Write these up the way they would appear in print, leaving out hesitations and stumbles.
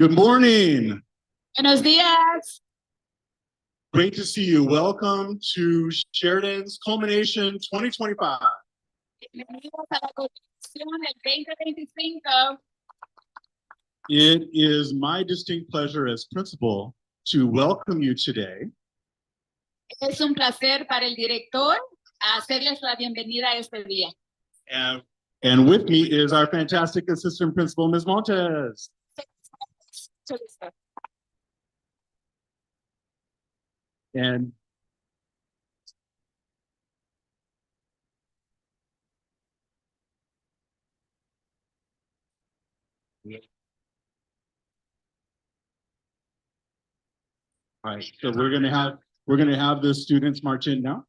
Good morning. Buenos días. Great to see you. Welcome to Sheridan's Culmination 2025. Bienvenidos a la continuación del 2025. It is my distinct pleasure as principal to welcome you today. Es un placer para el director hacerles la bienvenida a este día. And with me is our fantastic assistant principal, Ms. Montes. And all right, so we're gonna have the students march in now.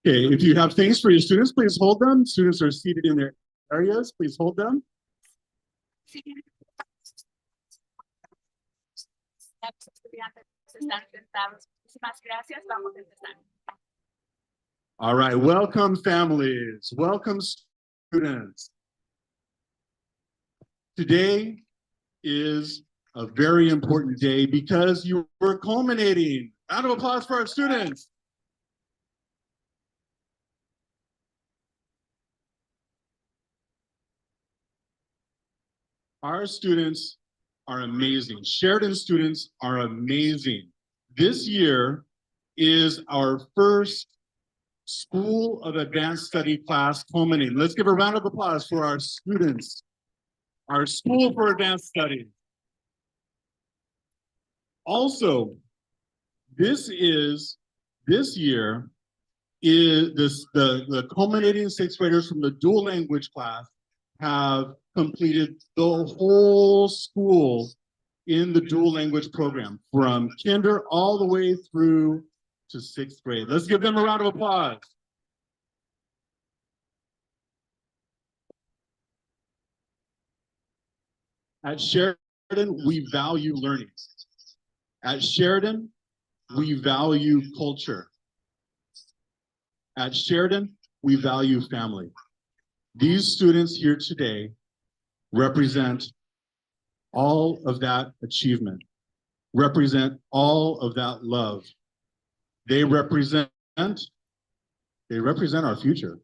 Okay, if you have things for your students, please hold them. Students are seated in their areas. Please hold them. All right, welcome families, welcome students. Today is a very important day because you were culminating. Round of applause for our students. Our students are amazing. Sheridan students are amazing. This year is our first School of Advanced Study class culminating. Let's give a round of applause for our students, our School for Advanced Study. Also, this year is the culminating sixth graders from the dual language class have completed the whole school in the dual language program from kinder all the way through to sixth grade. Let's give them a round of applause. At Sheridan, we value learning. At Sheridan, we value culture. At Sheridan, we value family. These students here today represent all of that achievement, represent all of that love. They represent our future.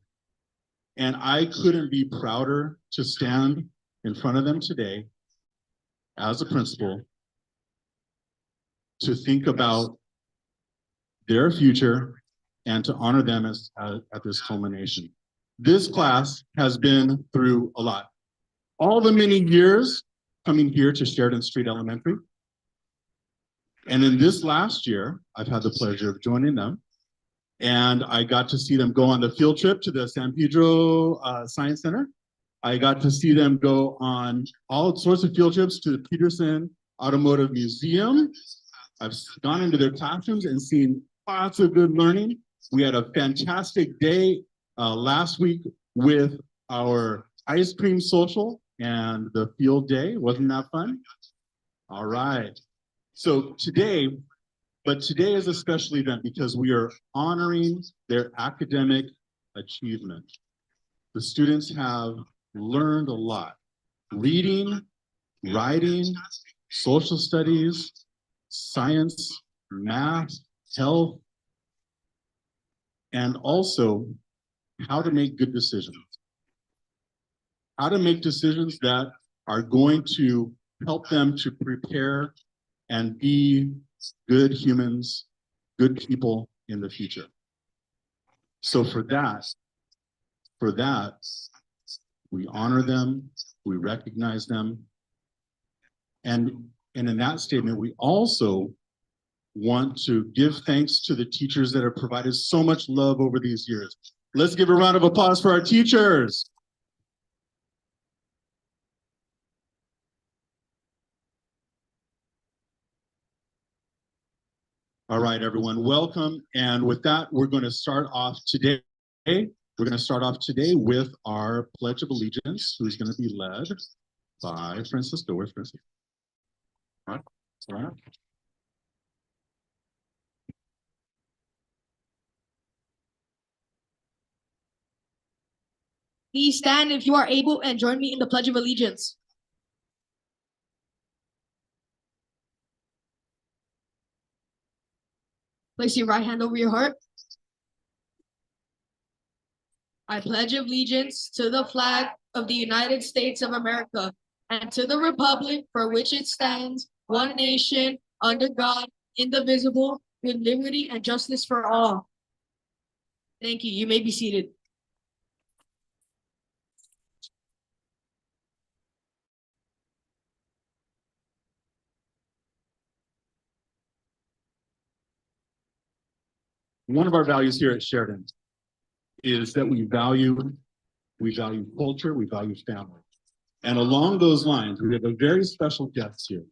And I couldn't be prouder to stand in front of them today as a principal to think about their future and to honor them at this culmination. This class has been through a lot. All the many years coming here to Sheridan Street Elementary. And in this last year, I've had the pleasure of joining them. And I got to see them go on the field trip to the San Pedro Science Center. I got to see them go on all sorts of field trips to the Peterson Automotive Museum. I've gone into their classrooms and seen lots of good learning. We had a fantastic day last week with our ice cream social and the field day. Wasn't that fun? All right. So today is a special event because we are honoring their academic achievement. The students have learned a lot. Reading, writing, social studies, science, math, health, and also how to make good decisions. How to make decisions that are going to help them to prepare and be good humans, good people in the future. So for that, we honor them, we recognize them, and in that statement, we also want to give thanks to the teachers that have provided so much love over these years. Let's give a round of applause for our teachers. All right, everyone, welcome. And with that, we're going to start off today. We're going to start off today with our Pledge of Allegiance, who's going to be led by Francisco. Where's Francisco? All right. All right. Please stand if you are able and join me in the Pledge of Allegiance. Place your right hand over your heart. I pledge allegiance to the flag of the United States of America and to the republic for which it stands, one nation, under God, indivisible, with liberty and justice for all. Thank you. You may be seated. One of our values here at Sheridan is that we value culture, we value family. And along those lines, we have a very special guest here.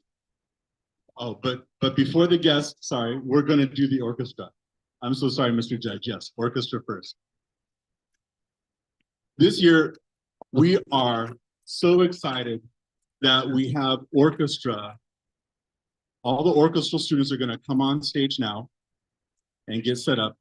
Oh, but before the guest, sorry, we're going to do the orchestra. I'm so sorry, Mr. Judge. Yes, orchestra first. This year, we are so excited that we have orchestra. All the orchestral students are going to come on stage now and get set up.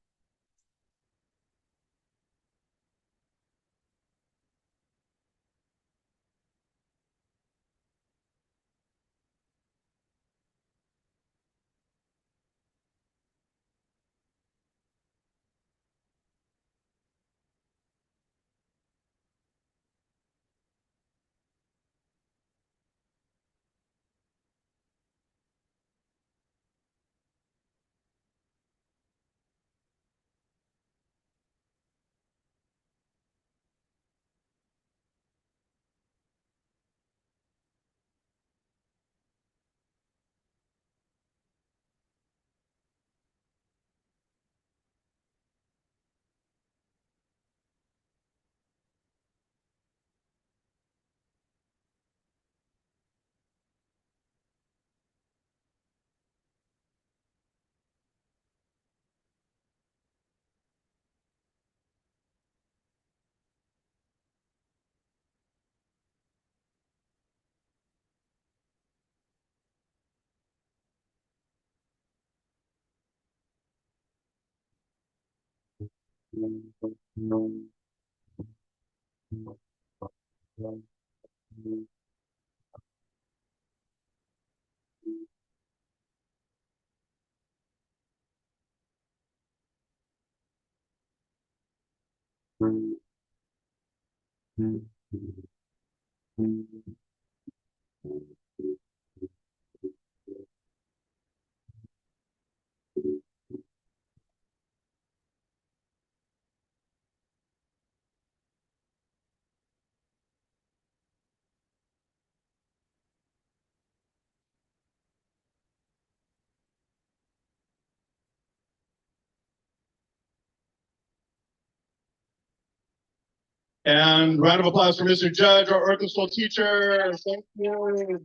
And round of applause for Mr. Judge, our orchestral teacher. Thank you.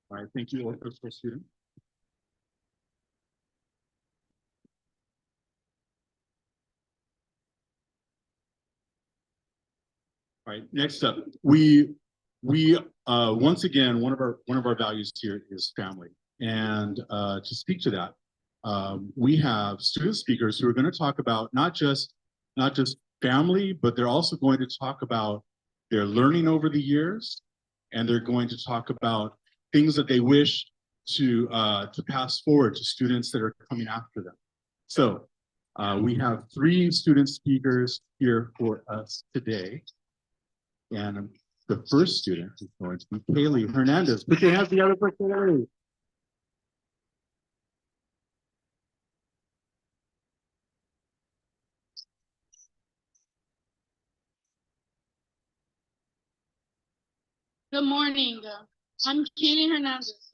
All right, thank you, orchestral student. All right, next up, we once again, one of our values here is family. And to speak to that, we have student speakers who are going to talk about not just family, but they're also going to talk about their learning over the years, and they're going to talk about things that they wish to pass forward to students that are coming after them. So we have 3 student speakers here for us today. And the first student is going to be Kaylee Hernandez. Put your hands together for Kaylee. Good morning. I'm Kaylee Hernandez.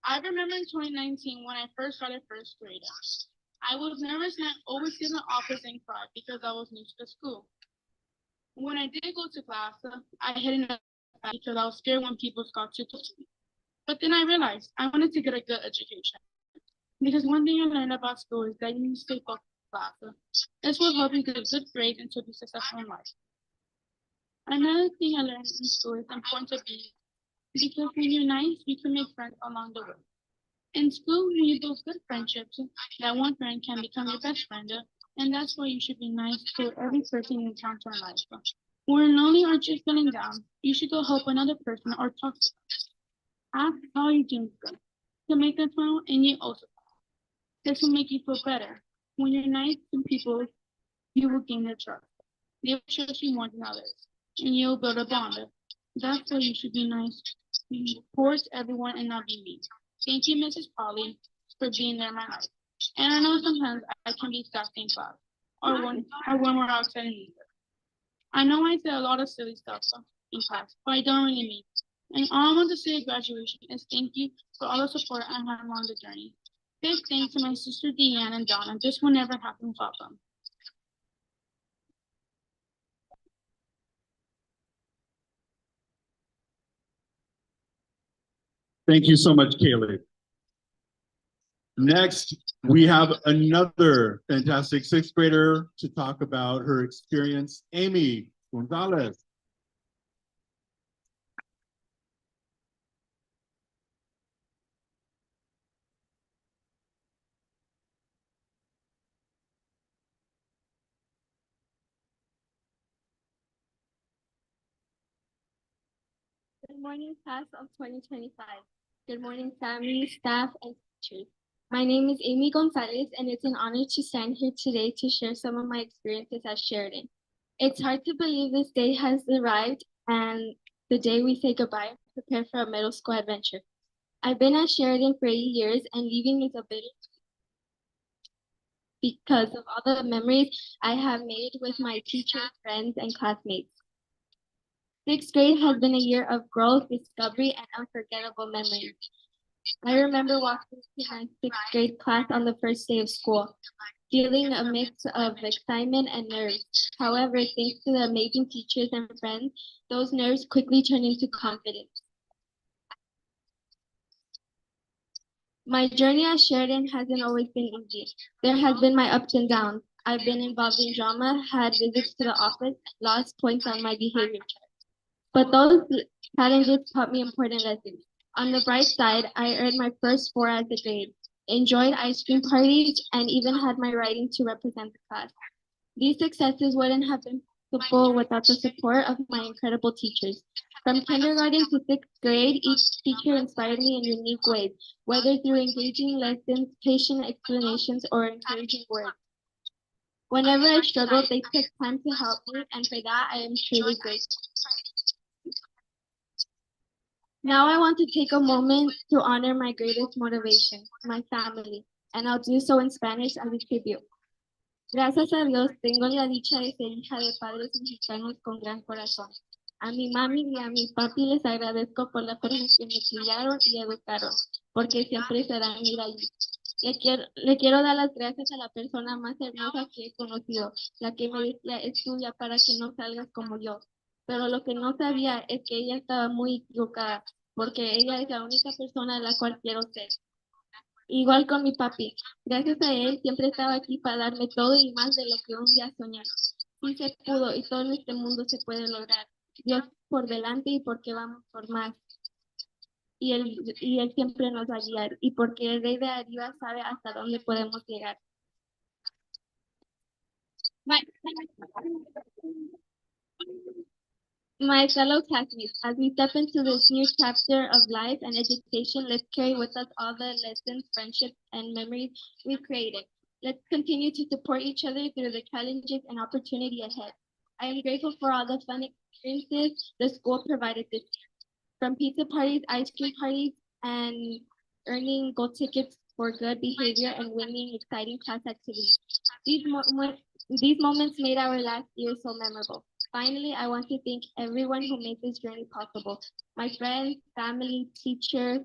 I remember in 2019 when I first started first grade. I was nervous and I always sit in the office and cry because I was new to the school. When I did go to class, I hid in the back because I was scared when people got too close to me. But then I realized I wanted to get a good education. Because one thing I learned about school is that you need to stay focused in class. This will help you get a good grade and to be successful in life. Another thing I learned in school is the importance of being, because when you're nice, you can make friends along the way. In school, when you build good friendships, that one friend can become your best friend, and that's why you should be nice to every person you encounter in life. When lonely or just feeling down, you should go help another person or talk to them. Ask how you're doing good to make them smile, and you also smile. This will make you feel better. When you're nice to people, you will gain their trust. They will trust you more than others, and you'll build a bond. That's why you should be nice towards everyone and not be mean. Thank you, Mrs. Polly, for being there in my life. And I know sometimes I can be sassy in class, or when we're outside in music. I know I say a lot of silly stuff in class, but I don't really mean it. And all I want to say at graduation is thank you for all the support I had along the journey. Big thanks to my sister Deanne and Donna. This will never happen without them. Thank you so much, Kaylee. Next, we have another fantastic sixth grader to talk about her experience, Amy Gonzalez. Good morning, class of 2025. Good morning, family, staff, and teachers. My name is Amy Gonzalez, and it's an honor to stand here today to share some of my experiences at Sheridan. It's hard to believe this day has arrived and the day we say goodbye and prepare for a middle school adventure. I've been at Sheridan for 8 years, and leaving is a bitter because of all the memories I have made with my teachers, friends, and classmates. Sixth grade has been a year of growth, discovery, and unforgettable memories. I remember walking to my sixth grade class on the first day of school, feeling a mix of excitement and nerves. However, thanks to the amazing teachers and friends, those nerves quickly turned into confidence. My journey at Sheridan hasn't always been easy. There has been my ups and downs. I've been involved in drama, had visits to the office, lost points on my behavior chart. But those challenges taught me important lessons. On the bright side, I earned my first 4 as a grade, enjoyed ice cream parties, and even had my writing to represent the class. These successes wouldn't have been possible without the support of my incredible teachers. From kindergarten to sixth grade, each teacher inspired me in unique ways, whether through engaging lessons, patient explanations, or encouraging words. Whenever I struggled, they took time to help me, and for that, I am truly grateful. Now I want to take a moment to honor my greatest motivation, my family, and I'll do so in Spanish as a tribute. Gracias a Dios tengo la dicha de ser hija de padres mexicanos con gran corazón. A mi mami y a mi papi les agradezco por la forma en que me criaron y educaron, porque siempre serán mi raíz. Le quiero dar las gracias a la persona más hermosa que he conocido, la que me decía estudia para que no salgas como yo. Pero lo que no sabía es que ella estaba muy equivocada, porque ella es la única persona a la cual quiero ser. Igual con mi papi, gracias a él siempre estaba aquí para darme todo y más de lo que un día soñé. Sí se pudo y todo en este mundo se puede lograr. Dios por delante y porque vamos por más. Y él siempre nos va a guiar y porque el Rey de arriba sabe hasta dónde podemos llegar. My fellow classmates, as we step into this new chapter of life and education, let's carry with us all the lessons, friendships, and memories we created. Let's continue to support each other through the challenges and opportunity ahead. I am grateful for all the fun experiences the school provided this year, from pizza parties, ice cream parties, and earning gold tickets for good behavior and winning exciting class activities. These moments made our last year so memorable. Finally, I want to thank everyone who made this journey possible. My friends, family, teacher,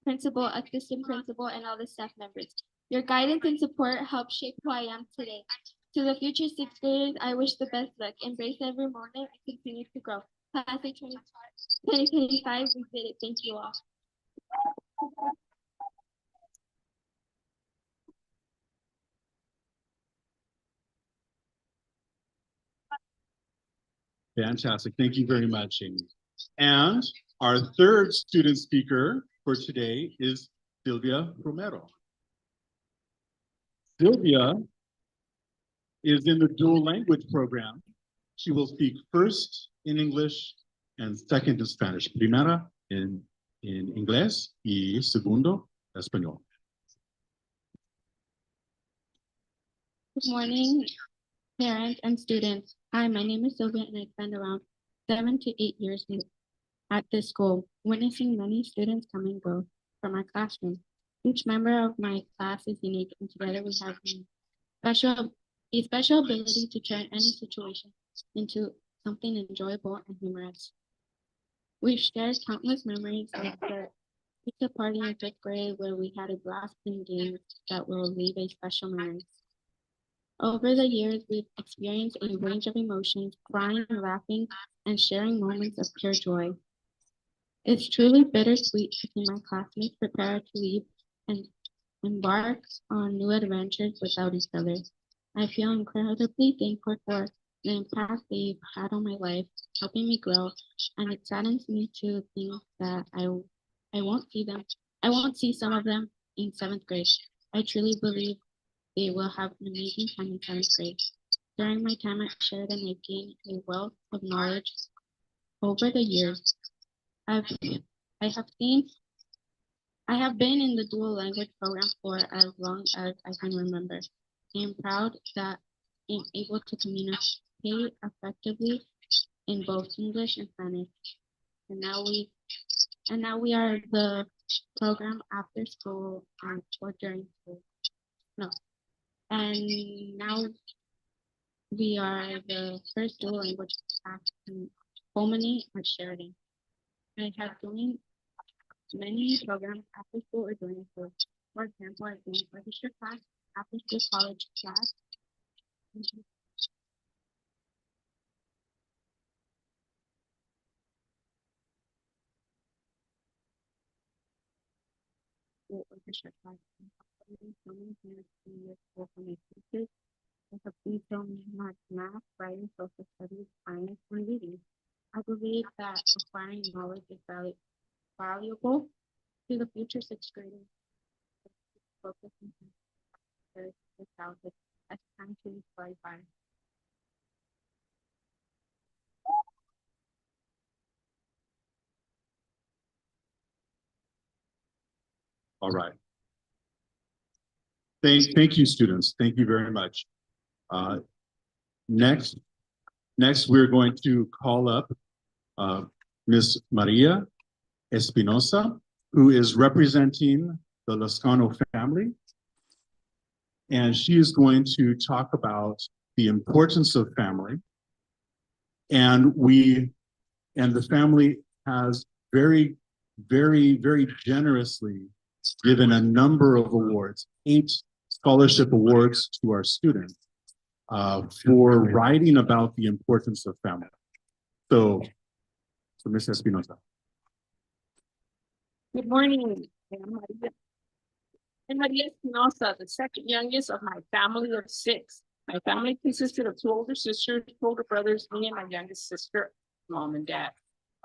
principal, assistant principal, and all the staff members. Your guidance and support helped shape who I am today. To the future sixth graders, I wish the best luck. Embrace every moment and continue to grow. Class of 2025, we did it. Thank you all. Fantastic. Thank you very much, Amy. And our third student speaker for today is Sylvia Romero. Sylvia is in the dual language program. She will speak first in English and second in Spanish. Primera en inglés y segundo español. Good morning, parents and students. Hi, my name is Sylvia, and I spent around 7 to 8 years at this school, witnessing many students come and go from our classroom. Each member of my class is unique, and together we have a special ability to turn any situation into something enjoyable and humorous. We've shared countless memories of the pizza party in fifth grade where we had a blast in games that will leave a special memory. Over the years, we've experienced a range of emotions, crying, laughing, and sharing moments of pure joy. It's truly bittersweet to see my classmates prepare to leave and embark on new adventures without each other. I feel incredibly thankful for the impact they've had on my life, helping me grow, and it saddens me to think that I won't see some of them in seventh grade. I truly believe they will have an amazing time in seventh grade. During my time at Sheridan, I've gained a wealth of knowledge over the years. I have been in the dual language program for as long as I can remember. I am proud that I'm able to communicate effectively in both English and Spanish. And now we are the program after school and or during school. No. And now we are the first dual language class in Culmination at Sheridan. I have doing many programs after school or during school. For example, I joined Orchestra class, after school college class. Orchestra class. So many things in your school for my teachers. I have been so much math, writing, social studies, science, and reading. I believe that acquiring knowledge is valuable to the future sixth graders. Focus on their childhood as time to fly by. All right. Thank you, students. Thank you very much. Next, we're going to call up Ms. Maria Espinosa, who is representing the Lascano family. And she is going to talk about the importance of family. And the family has very, very, very generously given a number of awards, 8 scholarship awards to our students for writing about the importance of family. So Ms. Espinosa. Good morning. I'm Maria Espinosa, the second youngest of my family of 6. My family consisted of 2 older sisters, 2 older brothers, me and my youngest sister, mom and dad.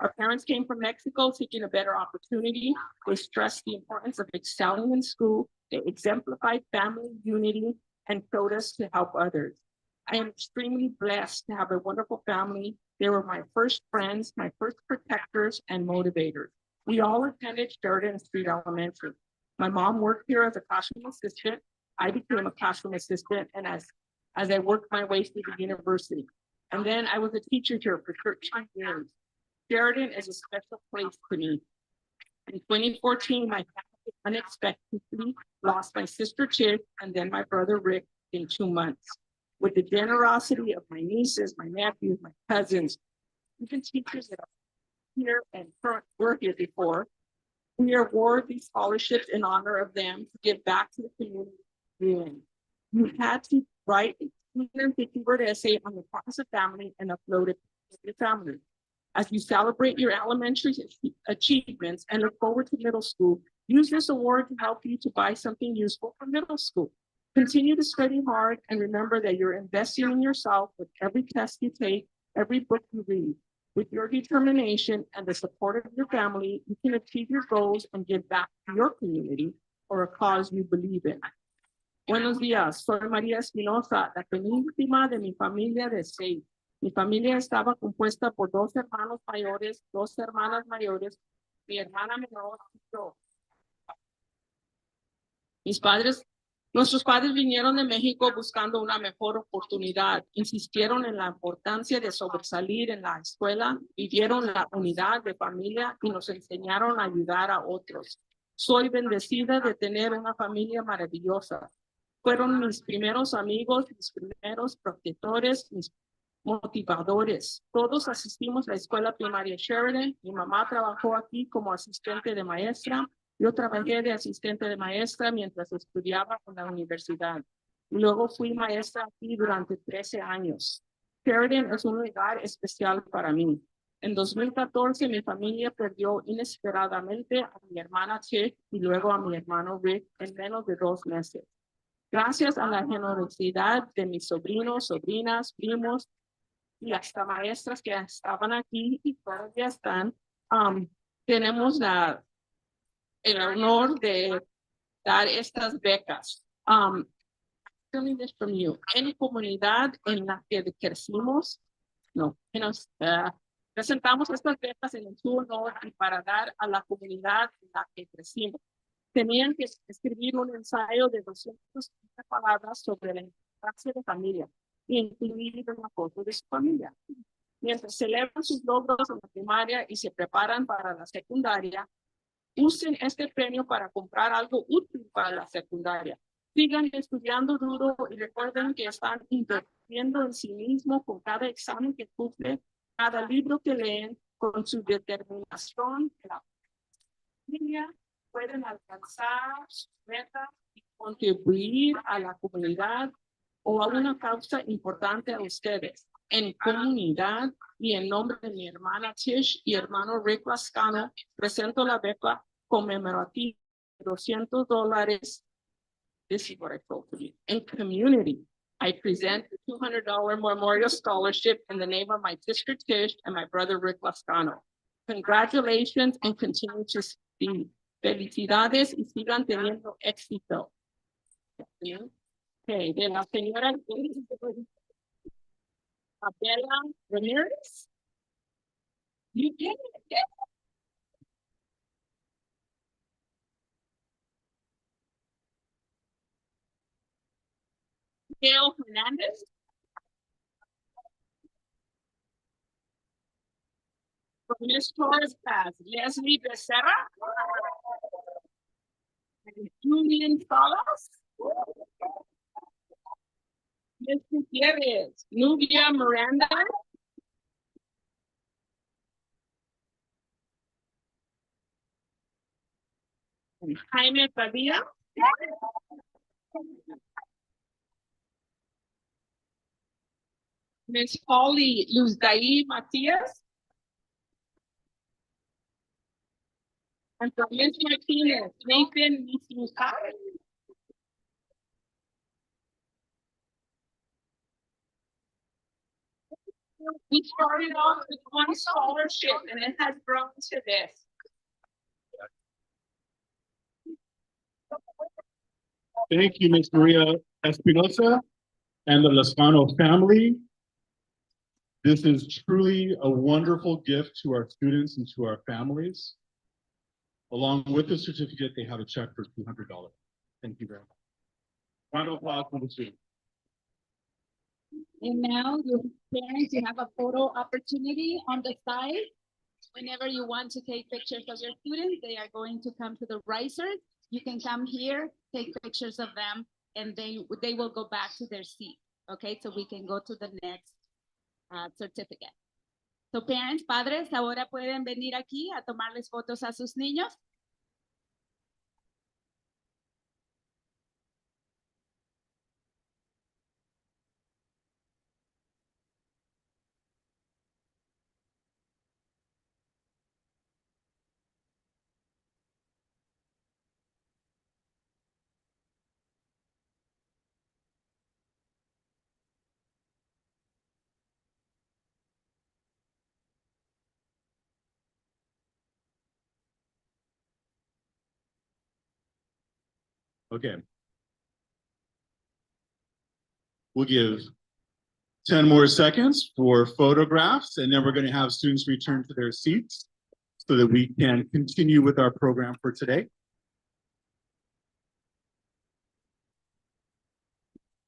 Our parents came from Mexico seeking a better opportunity. They stressed the importance of excelling in school. They exemplified family unity and showed us to help others. I am extremely blessed to have a wonderful family. They were my first friends, my first protectors and motivators. We all attended Sheridan Street Elementary. My mom worked here as a classroom assistant. I became a classroom assistant, and as I worked my way through the university. And then I was a teacher here for 13 years. Sheridan is a special place to me. In 2014, my family unexpectedly lost my sister Chick and then my brother Rick in 2 months. With the generosity of my nieces, my nephews, my cousins, even teachers that are here and were here before, we award these scholarships in honor of them to give back to the community. You had to write a 250-word essay on the importance of family and upload it to your family. As you celebrate your elementary achievements and look forward to middle school, use this award to help you to buy something useful for middle school. Continue to study hard and remember that you're investing in yourself with every test you take, every book you read. With your determination and the support of your family, you can achieve your goals and give back to your community or a cause you believe in. Buenos días, soy María Espinosa, la penúltima de mi familia de 6. Mi familia estaba compuesta por 2 hermanos mayores, 2 hermanas mayores, mi hermana menor y yo. Nuestros padres vinieron de México buscando una mejor oportunidad, insistieron en la importancia de sobresalir en la escuela, vivieron la unidad de familia y nos enseñaron a ayudar a otros. Soy bendecida de tener una familia maravillosa. Fueron mis primeros amigos, mis primeros protectores, mis motivadores. Todos asistimos a la escuela primaria Sheridan. Mi mamá trabajó aquí como asistente de maestra. Yo trabajé de asistente de maestra mientras estudiaba en la universidad. Luego fui maestra aquí durante 13 años. Sheridan es un lugar especial para mí. En 2014, mi familia perdió inesperadamente a mi hermana Chick y luego a mi hermano Rick en menos de 2 meses. Gracias a la generosidad de mis sobrinos, sobrinas, primos y hasta maestras que estaban aquí y todavía están, tenemos el honor de dar estas becas. Feeling this from you. En comunidad en la que crecimos, no, presentamos estas becas en su honor y para dar a la comunidad en la que crecimos. Tenían que escribir un ensayo de 250 palabras sobre la importancia de familia y incluir una foto de su familia. Mientras celebran sus logros en la primaria y se preparan para la secundaria, usen este premio para comprar algo útil para la secundaria. Sigan estudiando duro y recuerden que están invirtiendo en sí mismo con cada examen que cumple, cada libro que leen, con su determinación. La familia pueden alcanzar sus metas y contribuir a la comunidad o a una causa importante a ustedes. En comunidad y en nombre de mi hermana Tish y hermano Rick Lascano, presento la beca conmemorativa de $200. This is what I told you. In community, I present the $200 memorial scholarship in the name of my sister Tish and my brother Rick Lascano. Congratulations and continue to succeed. Felicidades y sigan teniendo éxito. Okay, de la señora Abela Ramirez. You did it. Yeah. Gail Hernandez. From Miss Torres Paz, Leslie Becerra. And Julian Salas. Miss Gutierrez, Nubia Miranda. And Jaime Padilla. Miss Polly Luzdaí Matias. And from Miss Martinez, Nathan Misuka. We started off with one scholarship and it has grown to this. Thank you, Ms. Maria Espinosa and the Lascano family. This is truly a wonderful gift to our students and to our families. Along with the certificate, they have a check for $200. Thank you very much. Round of applause for the students. And now, your parents, you have a photo opportunity on the side. Whenever you want to take pictures of your students, they are going to come to the risers. You can come here, take pictures of them, and they will go back to their seat. Okay, so we can go to the next certificate. So parents, padres, ahora pueden venir aquí a tomarles fotos a sus niños. Okay. We'll give 10 more seconds for photographs, and then we're going to have students return to their seats so that we can continue with our program for today.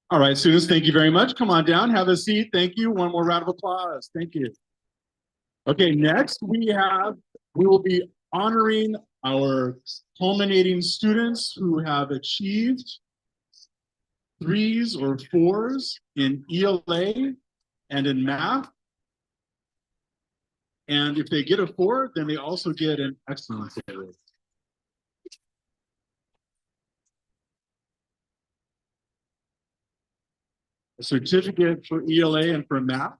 All right, students, thank you very much. Come on down, have a seat. Thank you. One more round of applause. Thank you. Okay, next we will be honoring our culminating students who have achieved 3s or 4s in ELA and in math. And if they get a 4, then they also get an excellence award. a certificate for ELA and for math,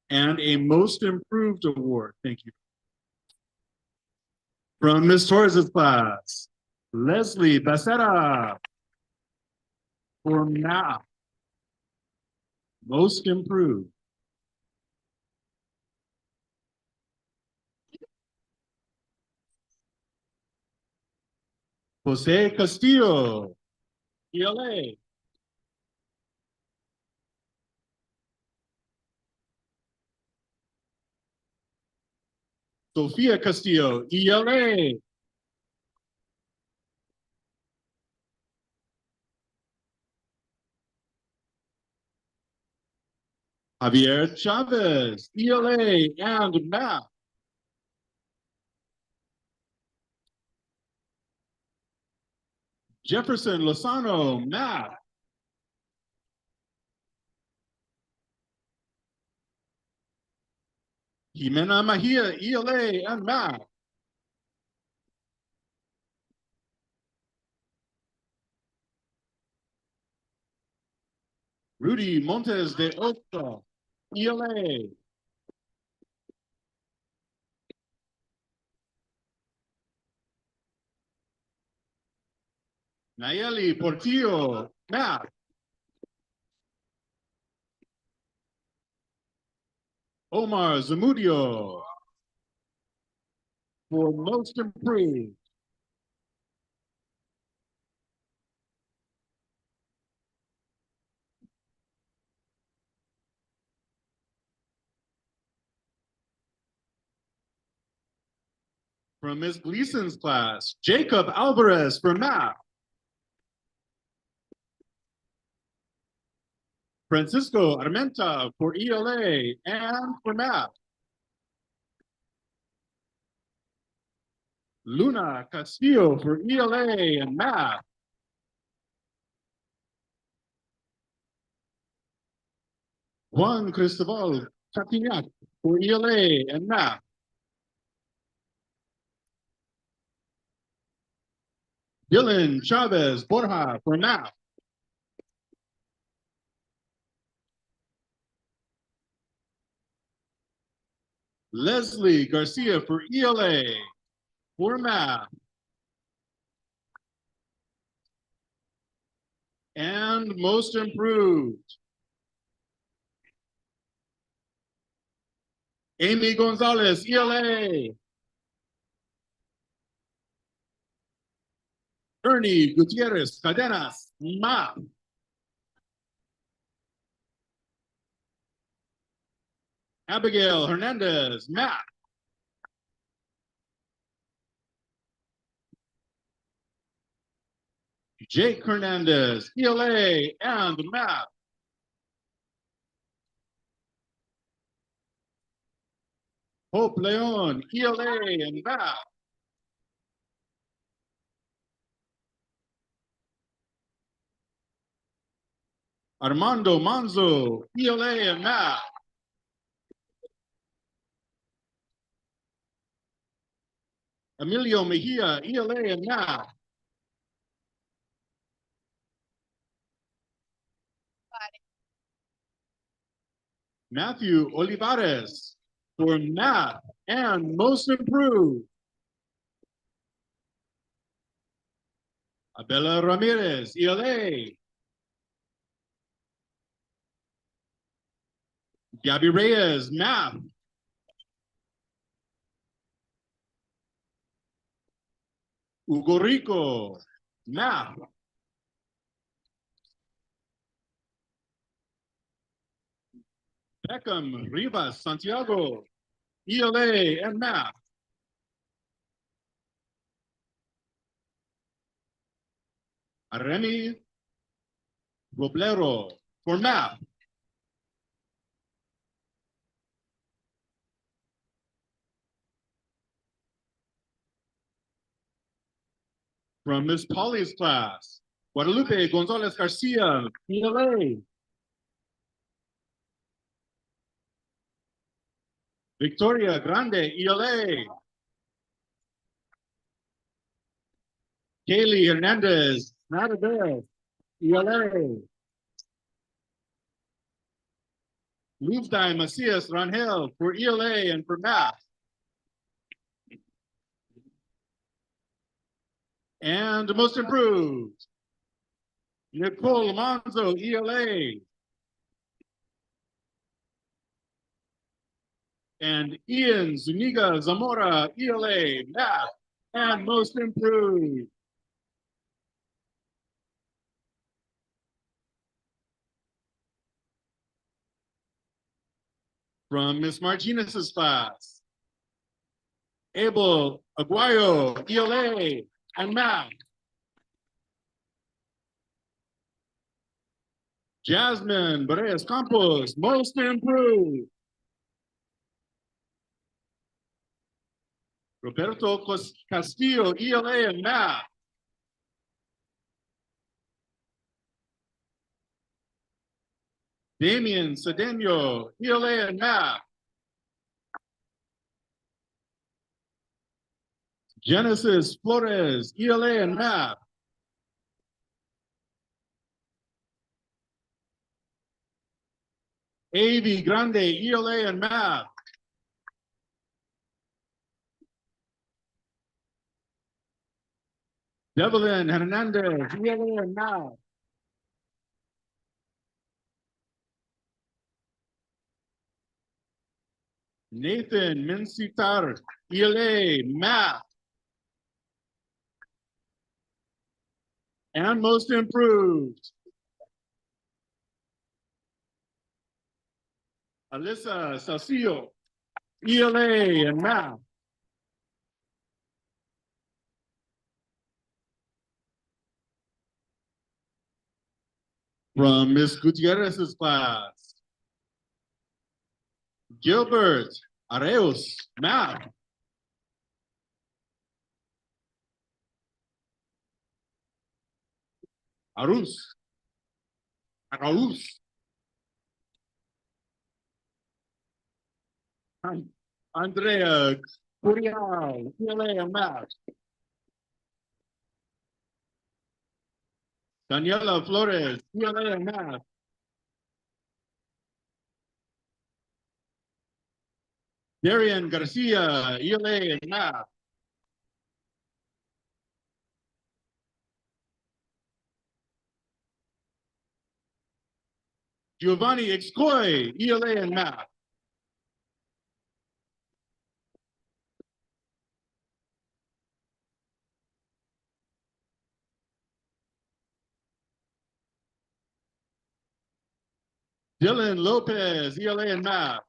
and a most improved award. Thank you. From Ms. Torres' class, Leslie Becerra for math, most improved. Jose Castillo, ELA. Sofia Castillo, ELA. Javier Chavez, ELA and math. Jefferson Lozano, math. Jimena Mahia, ELA and math. Rudy Montes de Oca, ELA. Nayeli Portillo, math. Omar Zamudio for most improved. From Ms. Gleason's class, Jacob Alvarez for math. Francisco Armenta for ELA and for math. Luna Castillo for ELA and math. Juan Cristobal Chapinac for ELA and math. Dylan Chavez Borja for math. Leslie Garcia for ELA for math. And most improved, Amy Gonzalez, ELA. Ernie Gutierrez Cadenas, math. Abigail Hernandez, math. Jake Hernandez, ELA and math. Hope Leon, ELA and math. Armando Manzo, ELA and math. Emilio Mejia, ELA and math. Matthew Olivares for math and most improved. Abela Ramirez, ELA. Gabby Reyes, math. Hugo Rico, math. Beckham Rivas Santiago, ELA and math. Aremi Roblero for math. From Miss Polly's class, Guadalupe Gonzalez Garcia, ELA. Victoria Grande, ELA. Kaylee Hernandez, Natadez, ELA. Lufdai Macias Rangel for ELA and for math. And most improved, Nicole Manzo, ELA. And Ian Zuniga Zamora, ELA, math, and most improved. From Miss Martinez's class, Abel Aguayo, ELA, and math. Jasmine Barres Campos, most improved. Roberto Castillo, ELA, and math. Damian Cedeno, ELA, and math. Genesis Flores, ELA, and math. Avi Grande, ELA, and math. Devlin Hernandez, ELA, and math. Nathan Mensitar, ELA, math. And most improved, Alyssa Salcio, ELA, and math. From Ms. Gutierrez's class, Gilbert Areos, math. Arauz. Andrea Curial, ELA, and math. Daniela Flores, ELA, and math. Darian Garcia, ELA, and math. Giovanni Excoy, ELA, and math. Dylan Lopez, ELA, and math.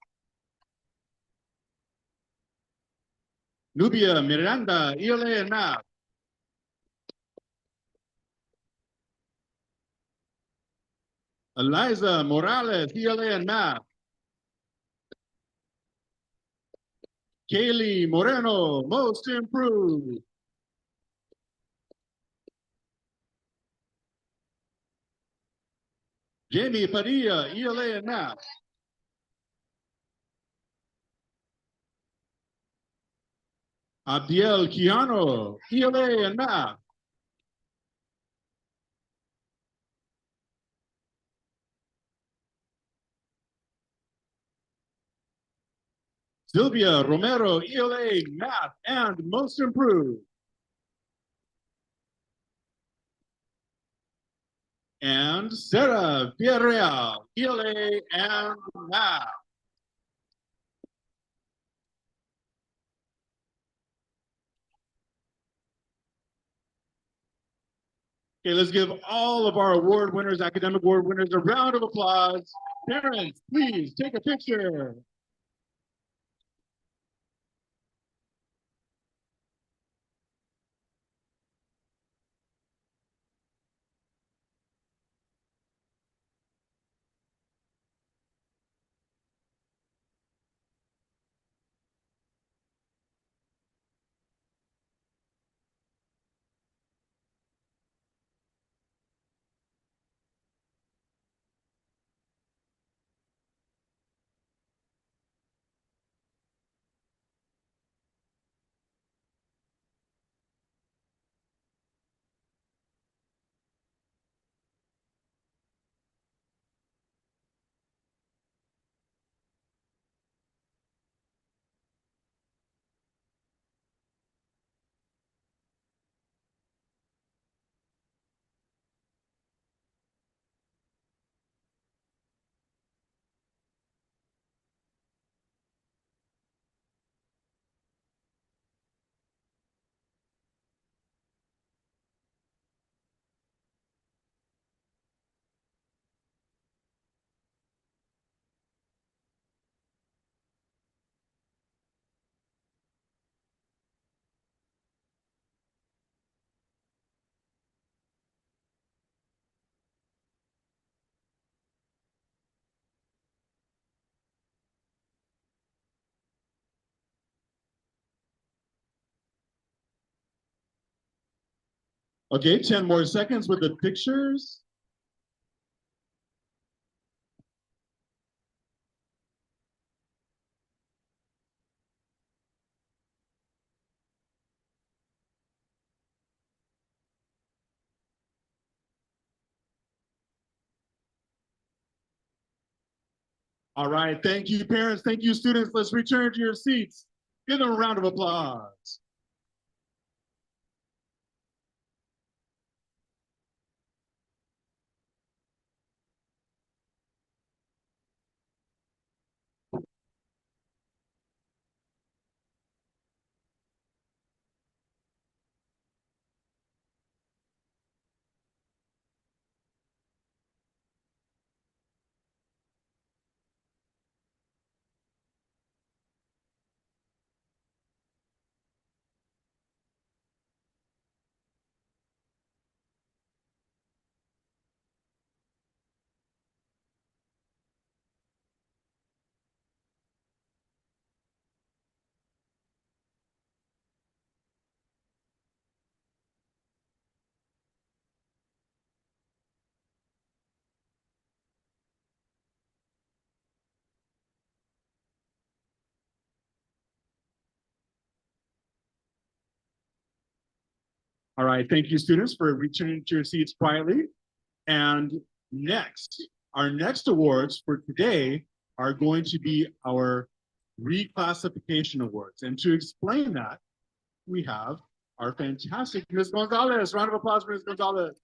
Nubia Miranda, ELA, and math. Eliza Morales, ELA, and math. Kaylee Moreno, most improved. Jamie Padilla, ELA, and math. Abdiel Kiano, ELA, and math. Sylvia Romero, ELA, math, and most improved. And Sarah Villarreal, ELA, and math. Okay, let's give all of our award winners, academic award winners, a round of applause. Parents, please take a picture. Okay, 10 more seconds with the pictures. All right, thank you, parents. Thank you, students. Let's return to your seats. Give them a round of applause. All right, thank you, students, for returning to your seats quietly. And next, our next awards for today are going to be our reclassification awards. And to explain that, we have our fantastic Ms. Gonzalez. Round of applause for Ms. Gonzalez.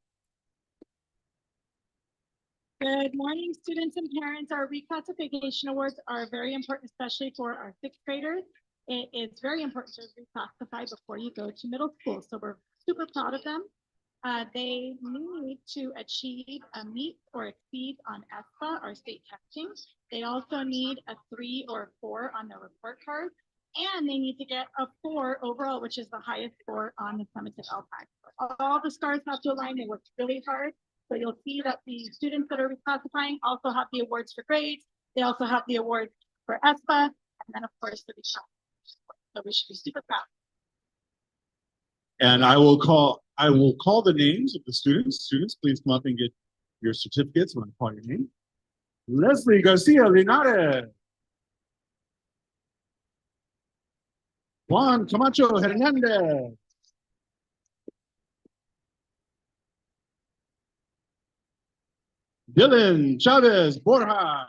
Good morning, students and parents. Our reclassification awards are very important, especially for our sixth graders. It is very important to reclassify before you go to middle school. So we're super proud of them. They need to achieve a meet or exceed on ESPA, our state testing. They also need a 3 or 4 on their report card. And they need to get a 4 overall, which is the highest score on the summative LPAC. All the stars have to align. They worked really hard. So you'll see that the students that are reclassifying also have the awards for grades. They also have the awards for ESPA, and then of course the reclassification. So we should be super proud. And I will call the names of the students. Students, please come up and get your certificates when I call your name. Leslie Garcia Linares. Juan Camacho Hernandez. Dylan Chavez Borja.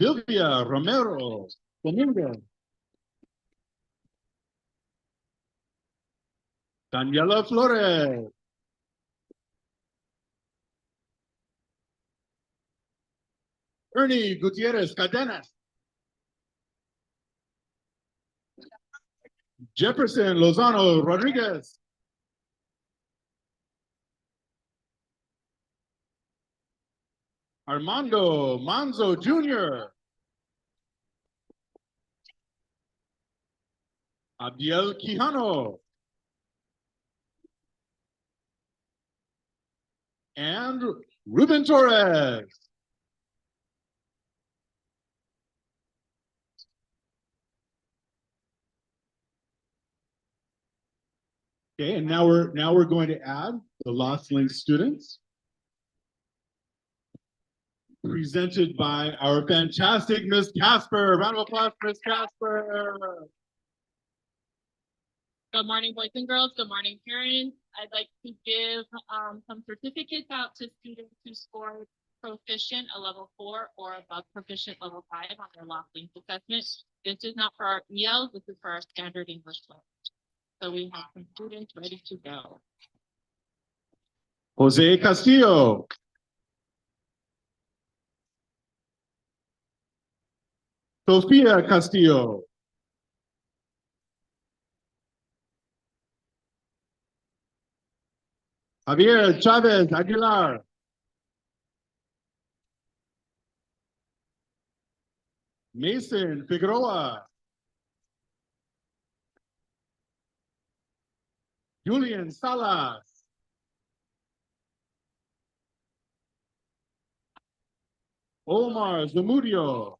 Silvia Romero Dominguez. Daniela Flores. Ernie Gutierrez Cadenas. Jefferson Lozano Rodriguez. Armando Manzo Jr. Abdiel Quijano. And Ruben Torres. Okay, and now we're going to add the Lost Link students, presented by our fantastic Miss Casper. Round of applause for Miss Casper. Good morning, boys and girls. Good morning, parents. I'd like to give some certificates out to students who scored proficient, a level 4 or above proficient level 5 on their Lost Link assessment. This is not for our ELs, this is for our standard English level. So we have some students ready to go. Jose Castillo. Sofia Castillo. Javier Chavez Aguilar. Mason Figueroa. Julian Salas. Omar Zamudio.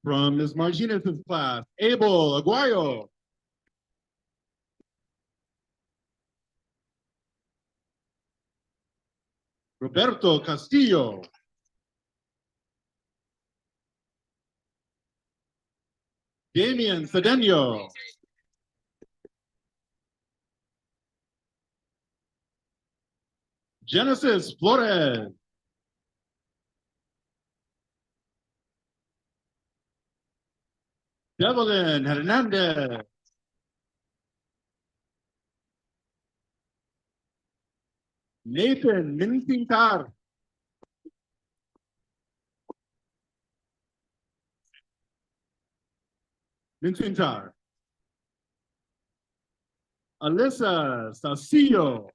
From Ms. Martinez's class, Abel Aguayo. Roberto Castillo. Damian Cedeno. Genesis Flores. Devlin Hernandez. Nathan Mintintar. Mintintar. Alyssa Salcio.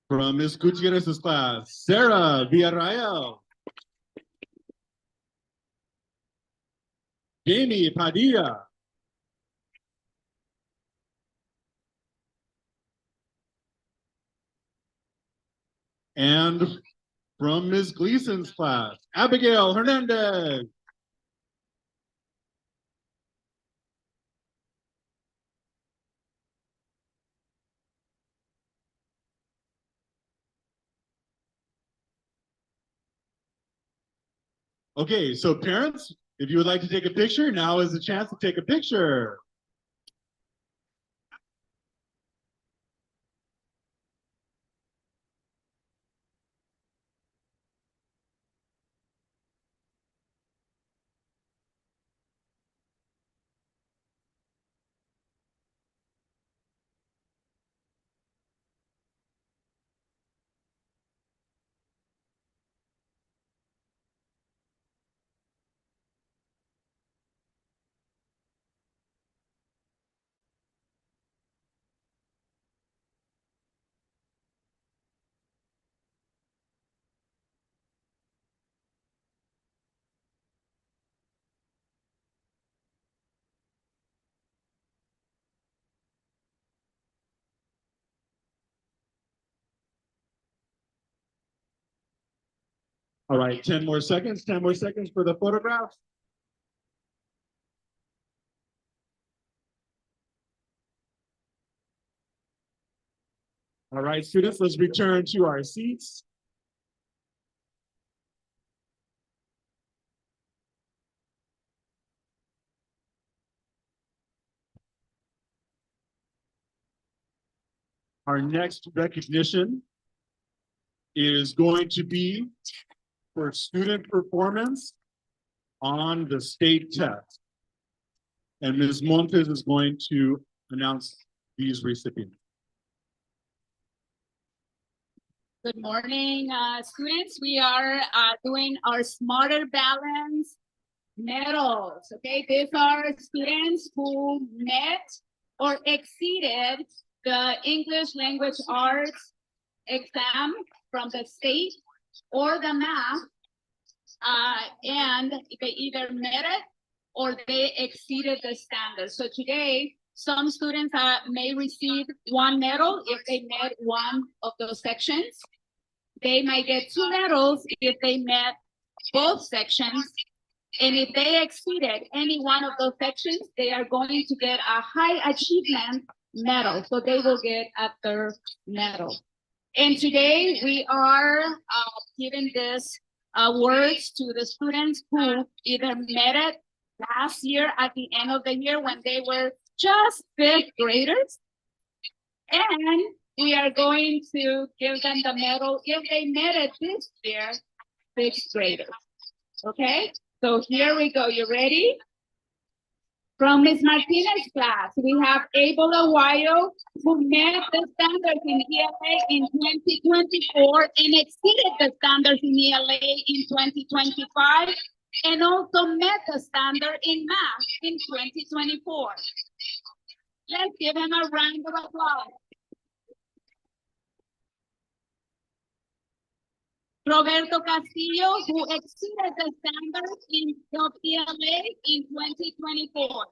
From Ms. Gutierrez's class, Sarah Villarreal. Jamie Padilla. And from Ms. Gleason's class, Abigail Hernandez. Okay, so parents, if you would like to take a picture, now is the chance to take a picture. All right, 10 more seconds for the photograph. All right, students, let's return to our seats. Our next recognition is going to be for student performance on the state test. And Ms. Montes is going to announce these recipients. Good morning, students. We are doing our Smarter Balance medals. Okay, these are students who met or exceeded the English language arts exam from the state or the math, and they either met it or they exceeded the standards. So today, some students may receive one medal if they met one of those sections. They might get two medals if they met both sections. And if they exceeded any one of those sections, they are going to get a high achievement medal. So they will get a third medal. And today we are giving this awards to the students who either met it last year at the end of the year when they were just fifth graders. And we are going to give them the medal if they met it this year, sixth graders. Okay, so here we go. You ready? From Ms. Martinez's class, we have Abel Aguayo, who met the standards in ELA in 2024 and exceeded the standards in ELA in 2025, and also met the standard in math in 2024. Let's give him a round of applause. Roberto Castillo, who exceeded the standards of ELA in 2024.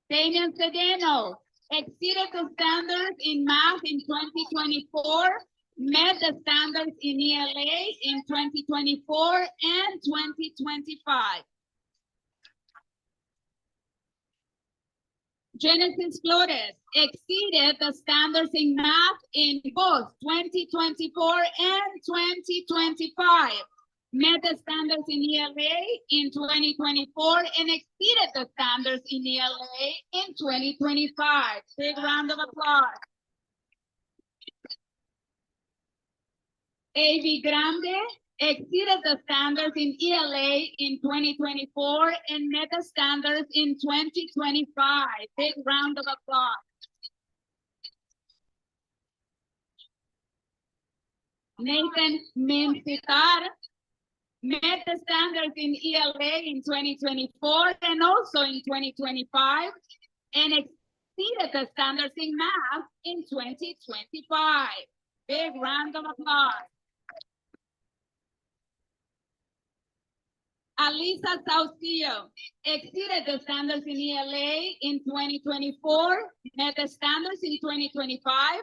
Damian Cedeno exceeded the standards in math in 2024, met the standards in ELA in 2024 and 2025. Genesis Flores exceeded the standards in math in both 2024 and 2025. Met the standards in ELA in 2024 and exceeded the standards in ELA in 2025. Big round of applause. A.V. Grande exceeded the standards in ELA in 2024 and met the standards in 2025. Big round of applause. Nathan Menzitar met the standards in ELA in 2024 and also in 2025 and exceeded the standards in math in 2025. Big round of applause. Alisa Saucillo exceeded the standards in ELA in 2024, met the standards in 2025,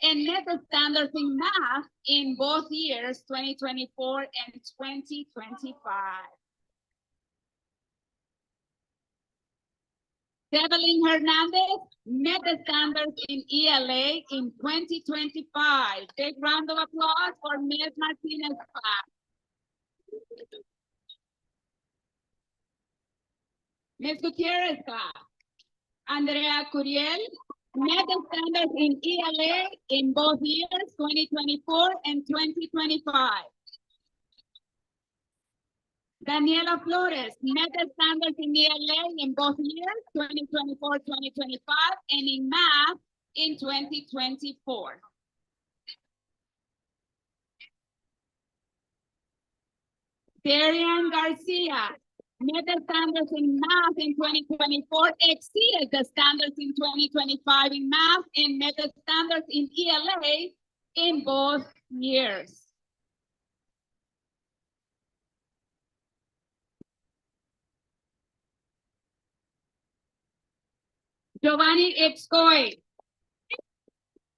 and met the standards in math in both years, 2024 and 2025. Evelyn Hernandez met the standards in ELA in 2025. Big round of applause for Ms. Martinez's class. Ms. Gutierrez class. Andrea Curiel met the standards in ELA in both years, 2024 and 2025. Daniela Flores met the standards in ELA in both years, 2024, 2025, and in math in 2024. Darian Garcia met the standards in math in 2024, exceeded the standards in 2025 in math, and met the standards in ELA in both years. Giovanni Ipscoy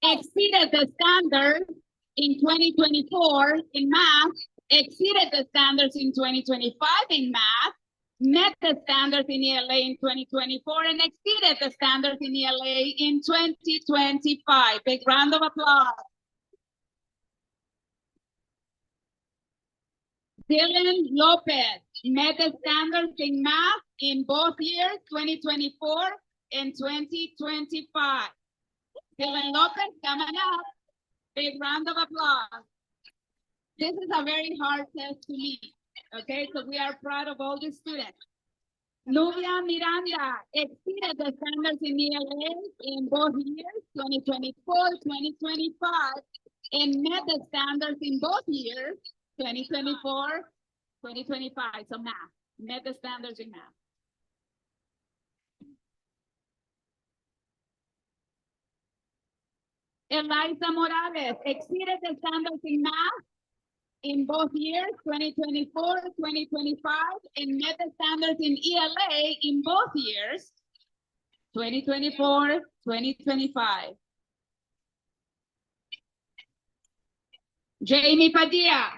exceeded the standards in 2024 in math, exceeded the standards in 2025 in math, met the standards in ELA in 2024, and exceeded the standards in ELA in 2025. Big round of applause. Dylan Lopez met the standards in math in both years, 2024 and 2025. Dylan Lopez coming up. Big round of applause. This is a very hard test to meet. Okay, so we are proud of all the students. Nubia Miranda exceeded the standards in ELA in both years, 2024, 2025, and met the standards in both years, 2024, 2025. So math, met the standards in math. Eliza Morales exceeded the standards in math in both years, 2024, 2025, and met the standards in ELA in both years, 2024, 2025. Jamie Padilla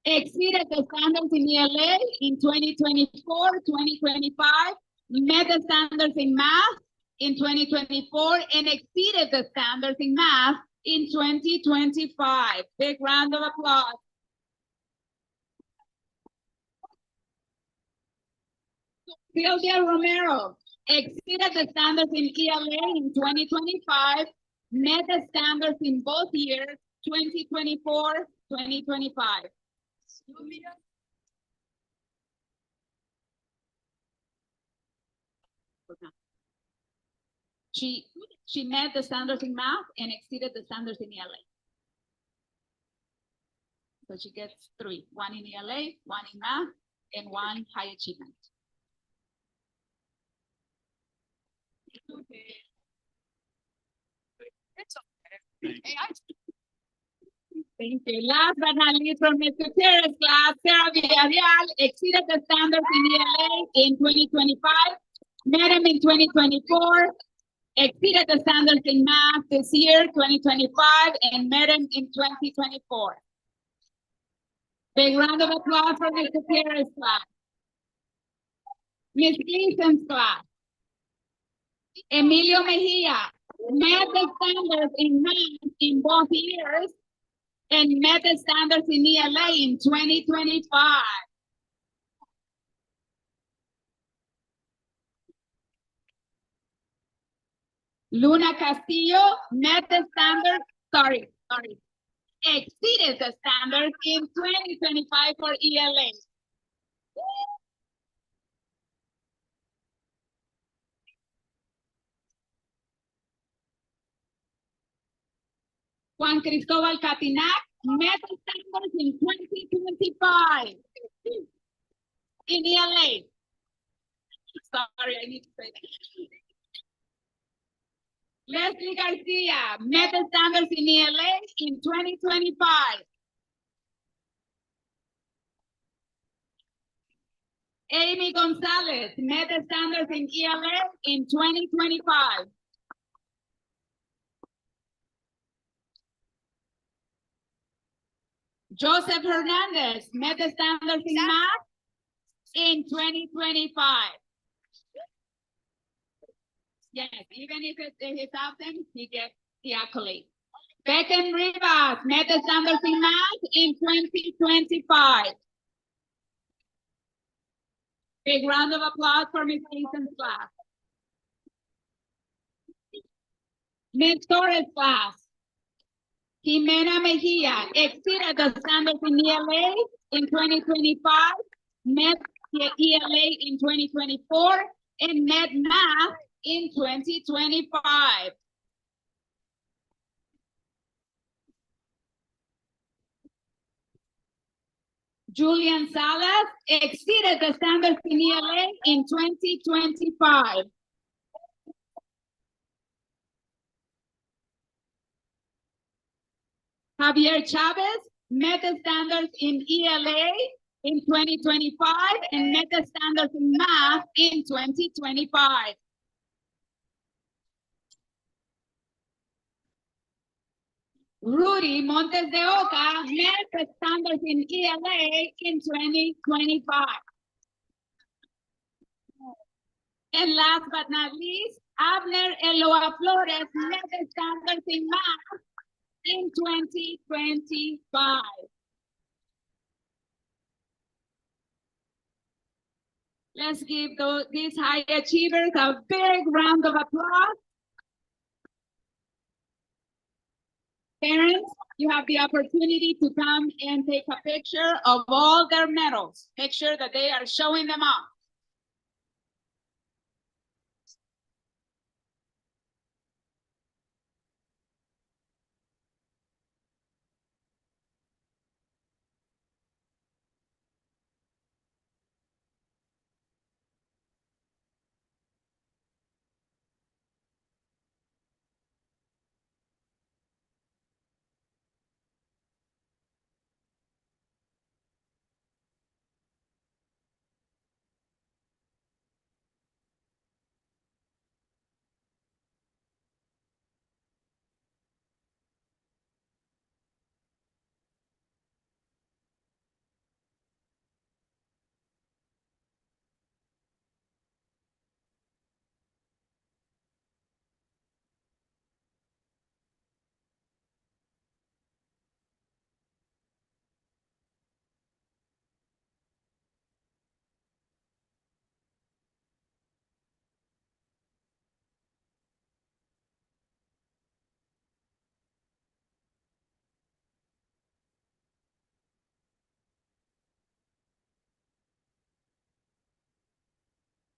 exceeded the standards in ELA in 2024, 2025, met the standards in math in 2024, and exceeded the standards in math in 2025. Big round of applause. Sylvia Romero exceeded the standards in ELA in 2025, met the standards in both years, 2024, 2025. She met the standards in math and exceeded the standards in ELA. So she gets 3, 1 in ELA, 1 in math, and 1 high achievement. Thank you. Last but not least, from Ms. Gutierrez class, Sarah Villarreal exceeded the standards in ELA in 2025, met them in 2024, exceeded the standards in math this year, 2025, and met them in 2024. Big round of applause for Ms. Gutierrez's class. Ms. Gleason's class. Emilio Mejia met the standards in math in both years and met the standards in ELA in 2025. Luna Castillo met the standards, exceeded the standards in 2025 for ELA. Juan Cristobal Catinac met the standards in 2025 in ELA. Sorry, I need to say that. Leslie Garcia met the standards in ELA in 2025. Amy Gonzalez met the standards in ELA in 2025. Joseph Hernandez met the standards in math in 2025. Yes, even if he's absent, he gets the accolade. Beckham Rivas met the standards in math in 2025. Big round of applause for Ms. Gleason's class. Ms. Torres' class. Jimena Mejia exceeded the standards in ELA in 2025, met the ELA in 2024, and met math in 2025. Julian Salas exceeded the standards in ELA in 2025. Javier Chavez met the standards in ELA in 2025 and met the standards in math in 2025. Rudy Montes de Oca met the standards in ELA in 2025. And last but not least, Abner Eloa Flores met the standards in math in 2025. Let's give these high achievers a big round of applause. Parents, you have the opportunity to come and take a picture of all their medals. Make sure that they are showing them off.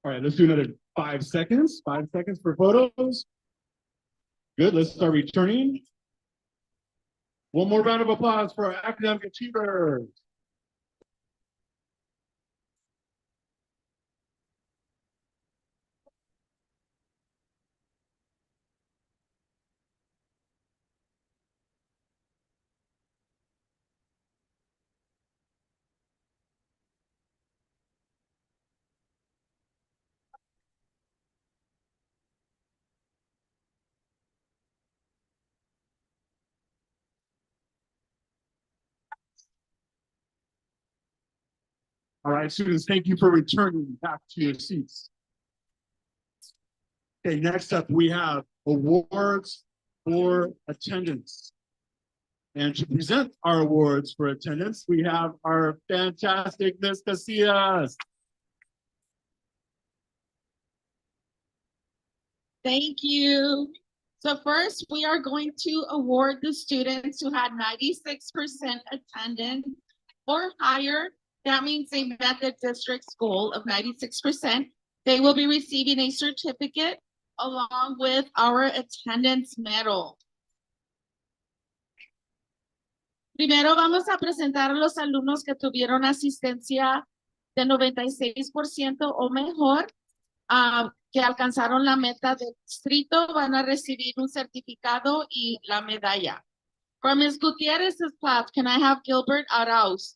All right, let's do another 5 seconds. 5 seconds for photos. Good, let's start returning. One more round of applause for our academic achievers. All right, students, thank you for returning back to your seats. Okay, next up, we have awards for attendance. And to present our awards for attendance, we have our fantastic Miss Casillas. Thank you. So first, we are going to award the students who had 96% attendance or higher. That means they met the district's goal of 96%. They will be receiving a certificate along with our attendance medal. Primero vamos a presentar a los alumnos que tuvieron asistencia de 96% o mejor. Que alcanzaron la meta del distrito van a recibir un certificado y la medalla. From Ms. Gutierrez's class, can I have Gilbert Arauz?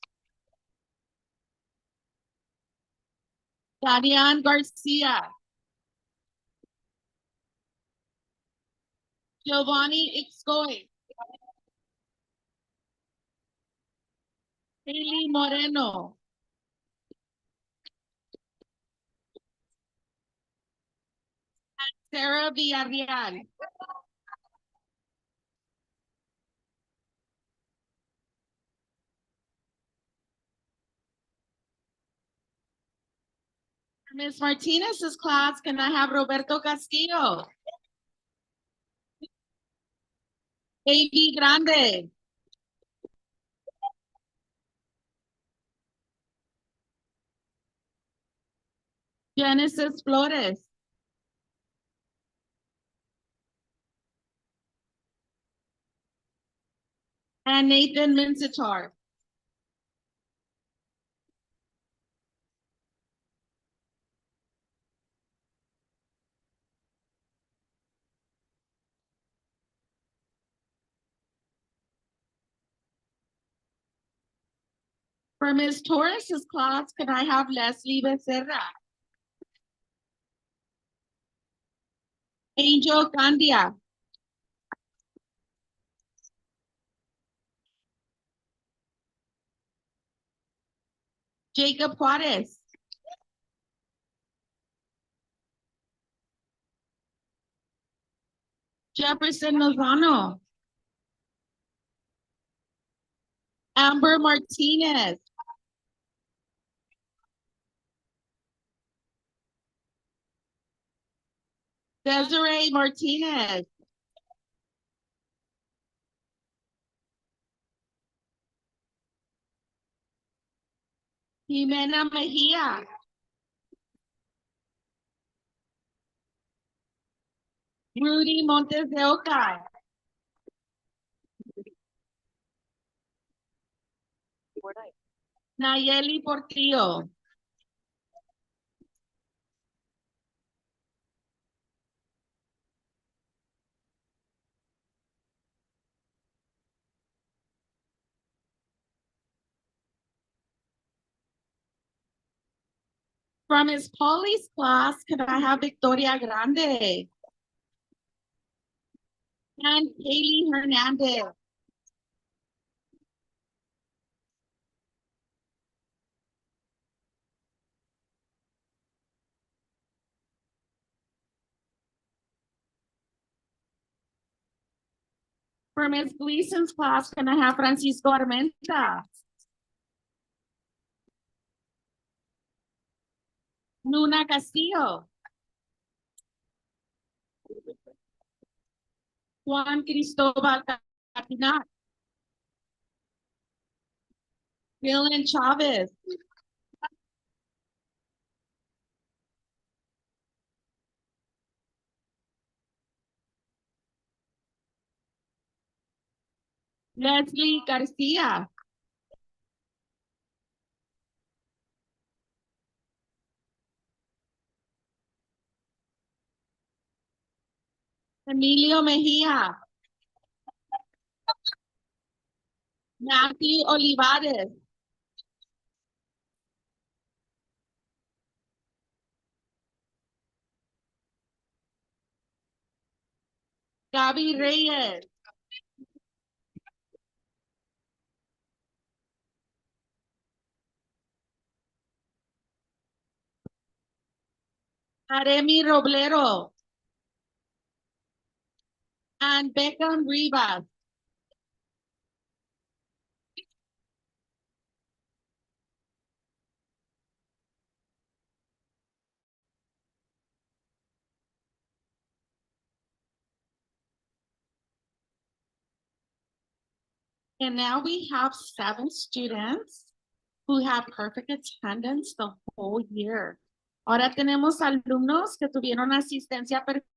Darian Garcia. Giovanni Ixcoy. Haley Moreno. Sarah Villarreal. Ms. Martinez's class, can I have Roberto Castillo? A.B. Grande. Genesis Flores. And Nathan Minsitar. For Ms. Torres's class, can I have Leslie Becerra? Angel Candia. Jacob Juarez. Jefferson Lozano. Amber Martinez. Desiree Martinez. Jimena Mejia. Rudy Montes de Oca. Nayeli Portillo. From Ms. Polly's class, can I have Victoria Grande? And Kaylee Hernandez. For Ms. Gleason's class, can I have Francisco Armenta? Luna Castillo. Juan Cristobal Catinat. Dylan Chavez. Leslie Garcia. Emilio Mejia. Matthew Olivares. Gaby Reyes. Aremi Roblero. And Beckham Rivas. And now we have 7 students who have perfect attendance the whole year. Ahora tenemos alumnos que tuvieron asistencia perfecta